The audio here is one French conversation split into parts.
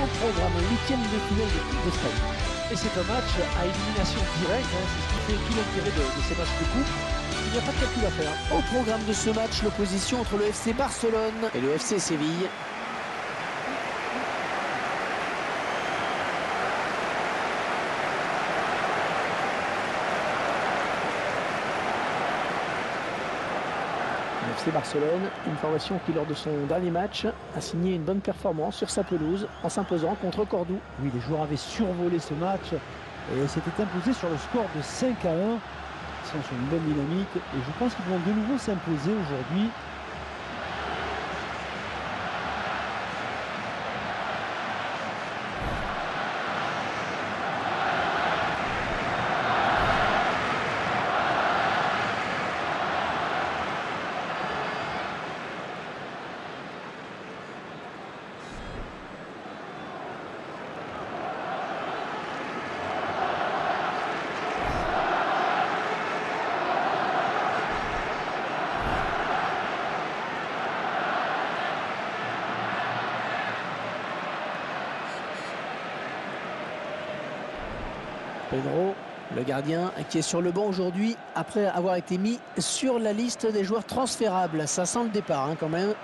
au programme, un 8e de finale de Coupe d'Espagne. Et c'est un match à élimination directe, hein, c'est ce qui fait tout l'intérêt de ces matchs de coupe. Il n'y a pas de calcul à faire. Au programme de ce match, l'opposition entre le FC Barcelone et le FC Séville. Le FC Barcelone, une formation qui lors de son dernier match a signé une bonne performance sur sa pelouse en s'imposant contre Cordoue. Oui, les joueurs avaient survolé ce match et s'étaient imposés sur le score de 5-1. Ils sont sur une bonne dynamique et je pense qu'ils vont de nouveau s'imposer aujourd'hui. Pedro, le gardien, qui est sur le banc aujourd'hui après avoir été mis sur la liste des joueurs transférables. Ça sent le départ quand même.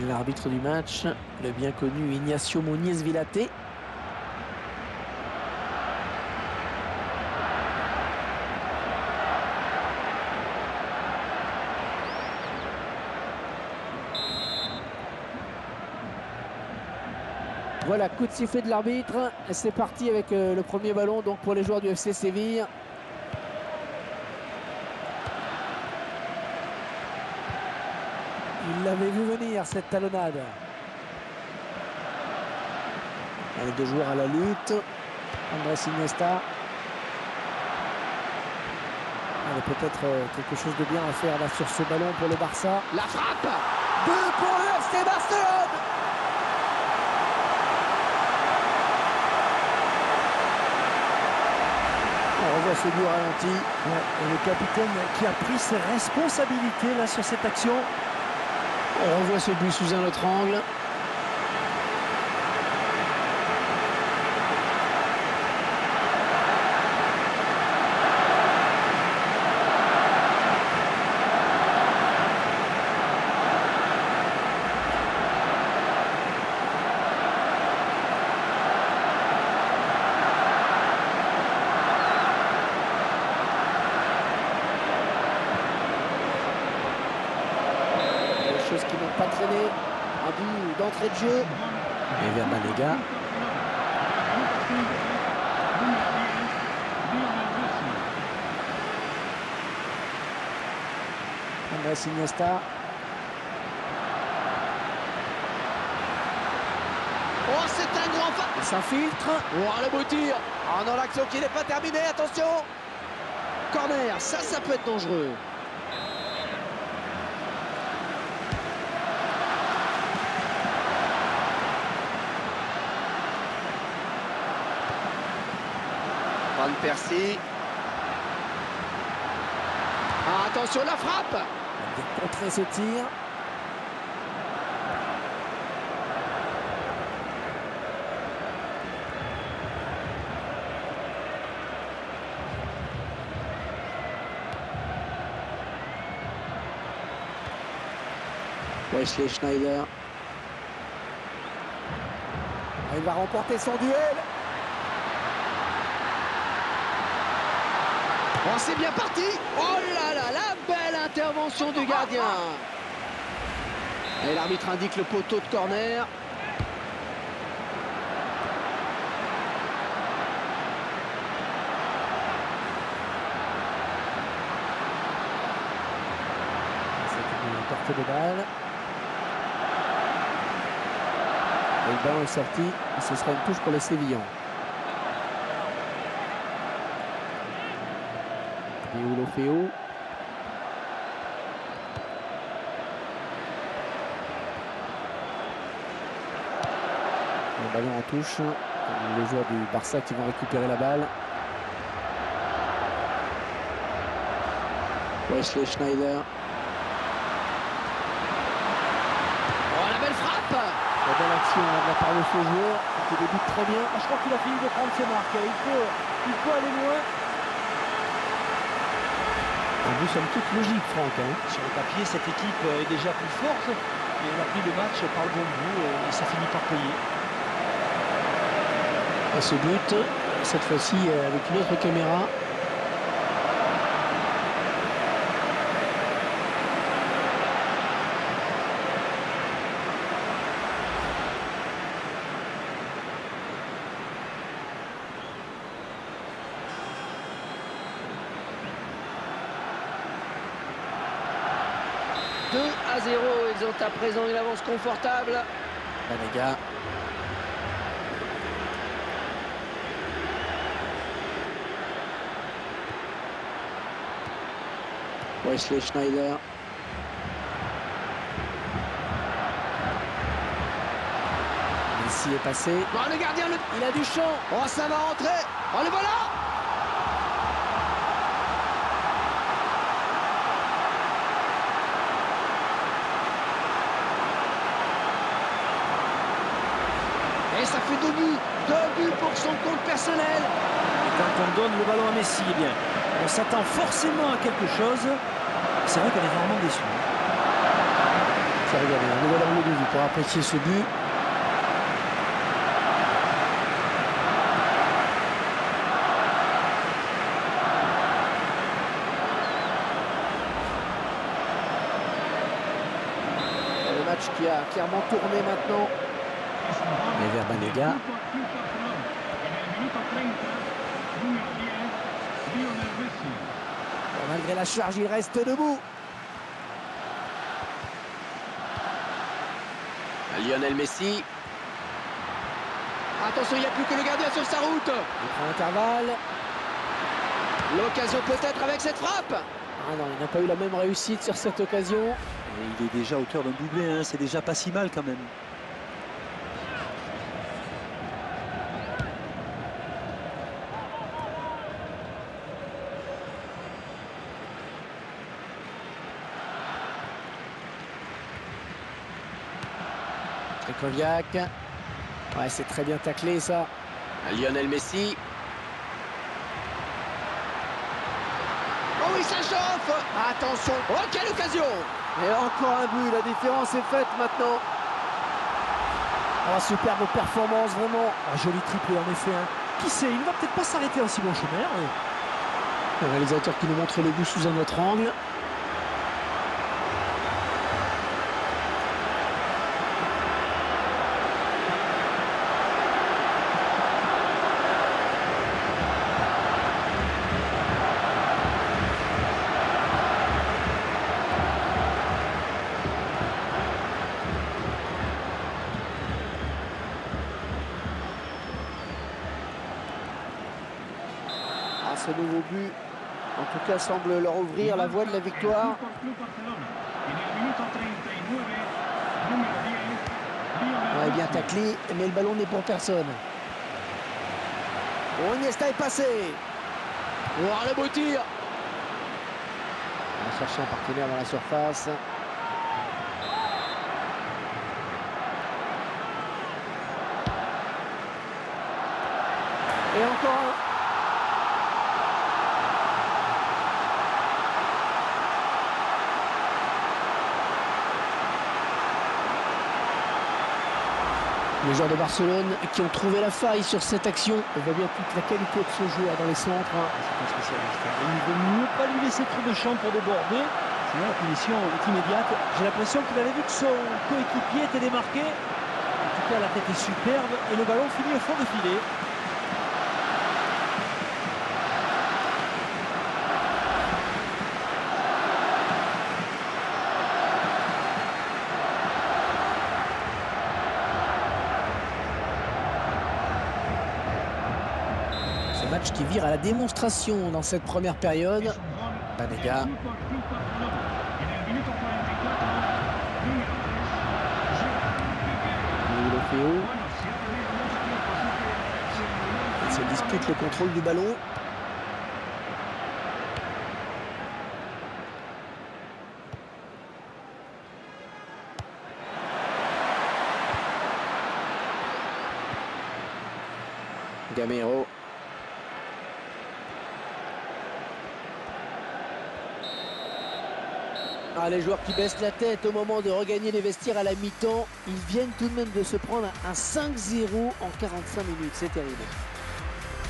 L'arbitre du match, le bien connu Ignacio Muniz Villaté. Voilà, coup de sifflet de l'arbitre. C'est parti avec le premier ballon donc pour les joueurs du FC Séville. Il l'avait vu venir cette talonnade. Les deux joueurs à la lutte. Andrés Iniesta. Il y a peut-être quelque chose de bien à faire là sur ce ballon pour le Barça. La frappe! 2 pour le FC Barcelone! On revoit ce but ralenti. Ouais, et le capitaine qui a pris ses responsabilités là sur cette action. On revoit ce but sous un autre angle. Choses qui n'ont pas traîné, un but d'entrée de jeu. Et vers Banega. Andrés Iniesta. Oh, c'est un grand pas. Il s'infiltre. Oh, le beau tir. Oh non, l'action qui n'est pas terminée, attention. Corner, ça peut être dangereux. Van Persie. Ah, attention, la frappe. Il a contré ce tir. Wesley Schneider. Il va remporter son duel. Oh, c'est bien parti. Oh là là, la belle intervention du gardien. Et l'arbitre indique le poteau de corner. C'est une portée de balle. Et le ballon est sorti. Et ce sera une touche pour les Sévillans. Deulofeu. Le ballon en touche. Les joueurs du Barça qui vont récupérer la balle. Wesley Schneider. Oh, la belle frappe! La belle action de la part de ce joueur qui débute très bien. Je crois qu'il a fini de prendre ses marques. Il faut aller loin. Un but somme toute logique, Franck. Sur le papier, cette équipe est déjà plus forte. Mais elle a pris le match par le bon bout et ça finit par payer. Et ce but, cette fois-ci avec une autre caméra. « 2-0, ils ont à présent une avance confortable. Banega. Wesley Schneider. Messi est passé. Oh, le gardien, il a du champ. Oh, ça va rentrer. Oh, le voilà. Et ça fait 2 buts. 2 buts pour son compte personnel. Et quand on donne le ballon à Messi, eh bien, on s'attend forcément à quelque chose. C'est vrai qu'elle est vraiment déçue. Ça regarde un nouvel angle de vue pour apprécier ce but. Le match qui a clairement tourné maintenant. Et vers Banega. Malgré la charge, il reste debout. Lionel Messi. Attention, il n'y a plus que le gardien sur sa route. Il prend l'intervalle. L'occasion peut-être avec cette frappe. Ah non, il n'a pas eu la même réussite sur cette occasion. Et il est déjà auteur d'un doublé, hein. C'est déjà pas si mal quand même. Koviak. Ouais, c'est très bien taclé ça. Lionel Messi. Oh oui, ça chauffe. Attention. Oh, quelle occasion. Et encore un but. La différence est faite maintenant. Oh, superbe performance, vraiment. Un joli triplé en effet. Hein. Qui sait, il ne va peut-être pas s'arrêter en si bon chemin. Le réalisateur qui nous montre le but sous un autre angle. Ce nouveau but, en tout cas, semble leur ouvrir la voie de la victoire. Ouais, bien taclé, mais le ballon n'est pour personne. Oh, Iniesta est passé. Oh, le beau tir. On va chercher un partenaire dans la surface. Et encore un. Les joueurs de Barcelone qui ont trouvé la faille sur cette action. On voit bien toute la qualité de ce joueur dans les centres. C'est un spécialiste. Il ne vaut mieux pas lui laisser trop de champ pour déborder. Sinon la punition est immédiate. J'ai l'impression qu'il avait vu que son coéquipier était démarqué. En tout cas, la tête est superbe et le ballon finit au fond de filet. Match qui vire à la démonstration dans cette première période. Banega. se dispute le contrôle du ballon. Gamero. Ah, les joueurs qui baissent la tête au moment de regagner les vestiaires à la mi-temps. Ils viennent tout de même de se prendre un 5-0 en 45 minutes. C'est terrible.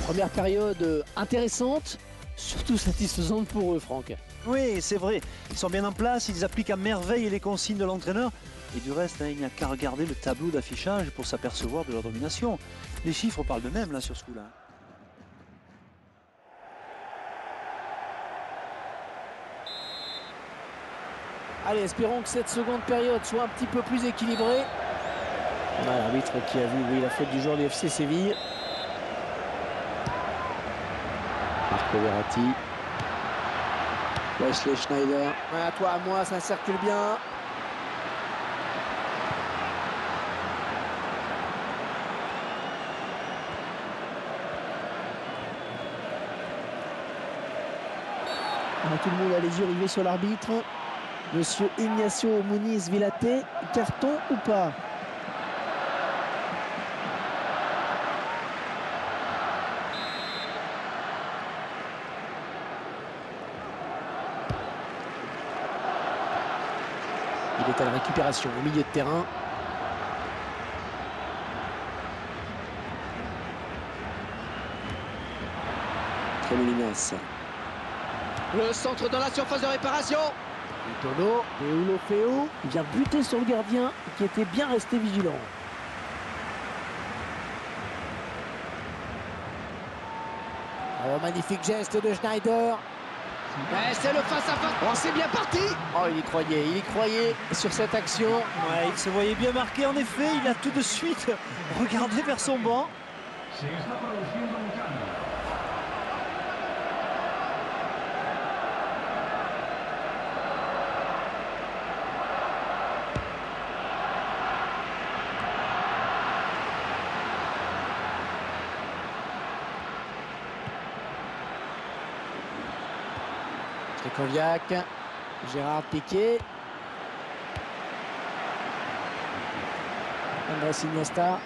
Première période intéressante, surtout satisfaisante pour eux, Franck. Oui, c'est vrai. Ils sont bien en place, ils appliquent à merveille les consignes de l'entraîneur. Et du reste, il n'y a qu'à regarder le tableau d'affichage pour s'apercevoir de leur domination. Les chiffres parlent d'eux-mêmes là sur ce coup-là. Allez, espérons que cette seconde période soit un petit peu plus équilibrée. Voilà, l'arbitre qui a vu, oui, la faute du joueur du FC Séville. Marco Verratti. Wesley Schneider. Ouais, à toi, à moi, ça circule bien. Tout le monde a les yeux rivés sur l'arbitre. Monsieur Ignacio Muniz Villate, carton ou pas? Il est à la récupération au milieu de terrain. Tremolinas. Le centre dans la surface de réparation. Vitolo, Deulofeu, il vient buter sur le gardien qui était bien resté vigilant. Oh, magnifique geste de Schneider. C'est le face-à-face. Oh, c'est bien parti. Oh, il y croyait sur cette action. Ouais, il se voyait bien marqué en effet, il a tout de suite regardé vers son banc. Koviak, Gérard Piqué, Andrés Iniesta.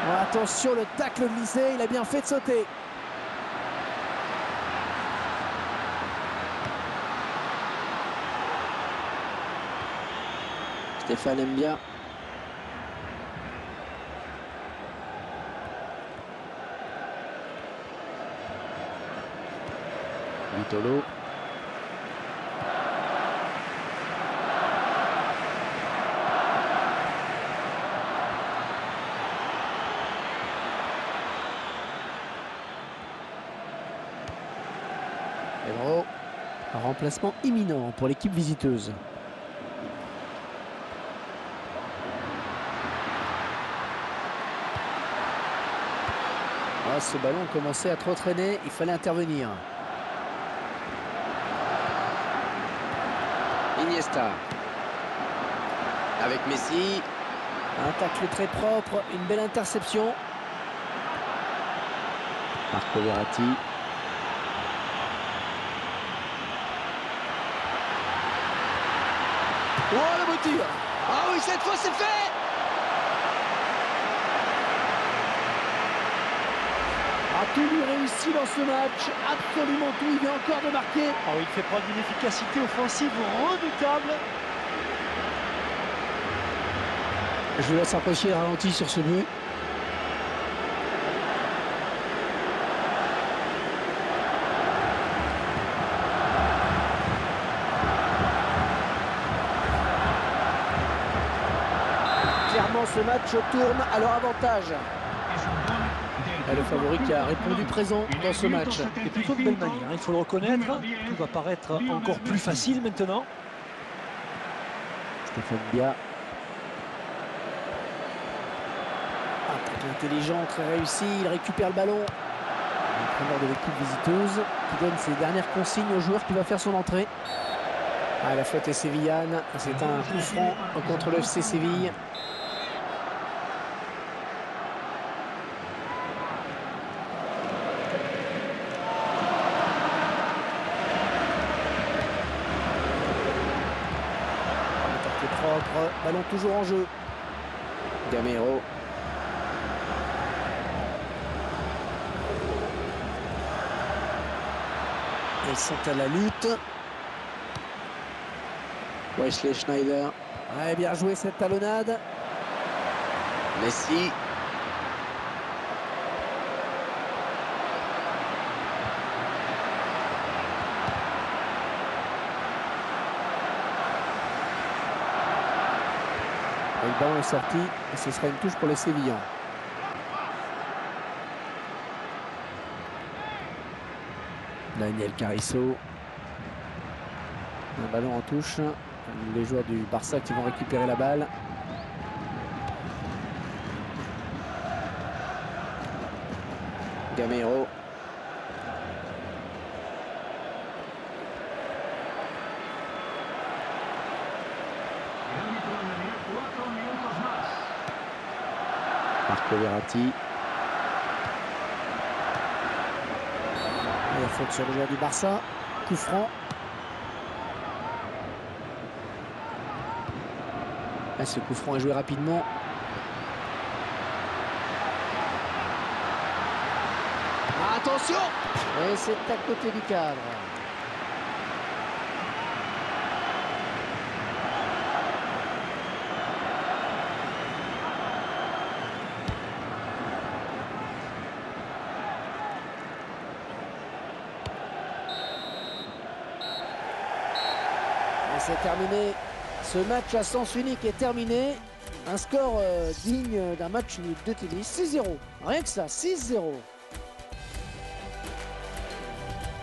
Oh, attention, le tacle glissé, il a bien fait de sauter. Stéphane Mbia. Vitolo. Pedro. Un remplacement imminent pour l'équipe visiteuse. Ah, ce ballon commençait à trop traîner, il fallait intervenir. Iniesta avec Messi, un tacle très propre, une belle interception. Marco Verratti. Oh, le beau tir. Ah oui, cette fois c'est fait. A tout lui réussi dans ce match, absolument tout, il vient encore de marquer. Oh, il fait preuve d'une efficacité offensive redoutable. Je vous laisse apprécier le ralenti sur ce but. Clairement, ce match tourne à leur avantage. Et le favori qui a répondu présent dans ce match. Et plutôt de belle manière, il faut le reconnaître. Tout va paraître encore plus facile maintenant. Stéphane Bia. Attaque intelligent, très réussi. Il récupère le ballon. L'entraîneur de l'équipe visiteuse qui donne ses dernières consignes au joueur qui va faire son entrée. Ah, la faute est sévillane. C'est un coup franc contre le FC Séville. Ballon toujours en jeu. Gamero. Ils sont à la lutte. Wesley Schneider. Ouais, bien joué cette talonnade. Messi. Et le ballon est sorti et ce sera une touche pour les Sévillans. Daniel Carriço. Un ballon en touche. Les joueurs du Barça qui vont récupérer la balle. Gamero. Marco Verratti. Et faute sur le joueur du Barça. Coup franc. Là, ce coup franc est joué rapidement. Attention! Et c'est à côté du cadre. Et c'est terminé. Ce match à sens unique est terminé. Un score digne d'un match de tennis. 6-0. Rien que ça, 6-0.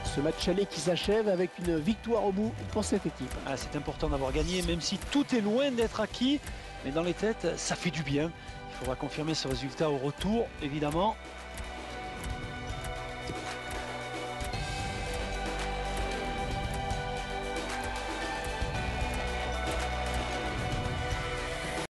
Ce match aller qui s'achève avec une victoire au bout pour cette équipe. Ah, c'est important d'avoir gagné, même si tout est loin d'être acquis. Mais dans les têtes, ça fait du bien. Il faudra confirmer ce résultat au retour, évidemment.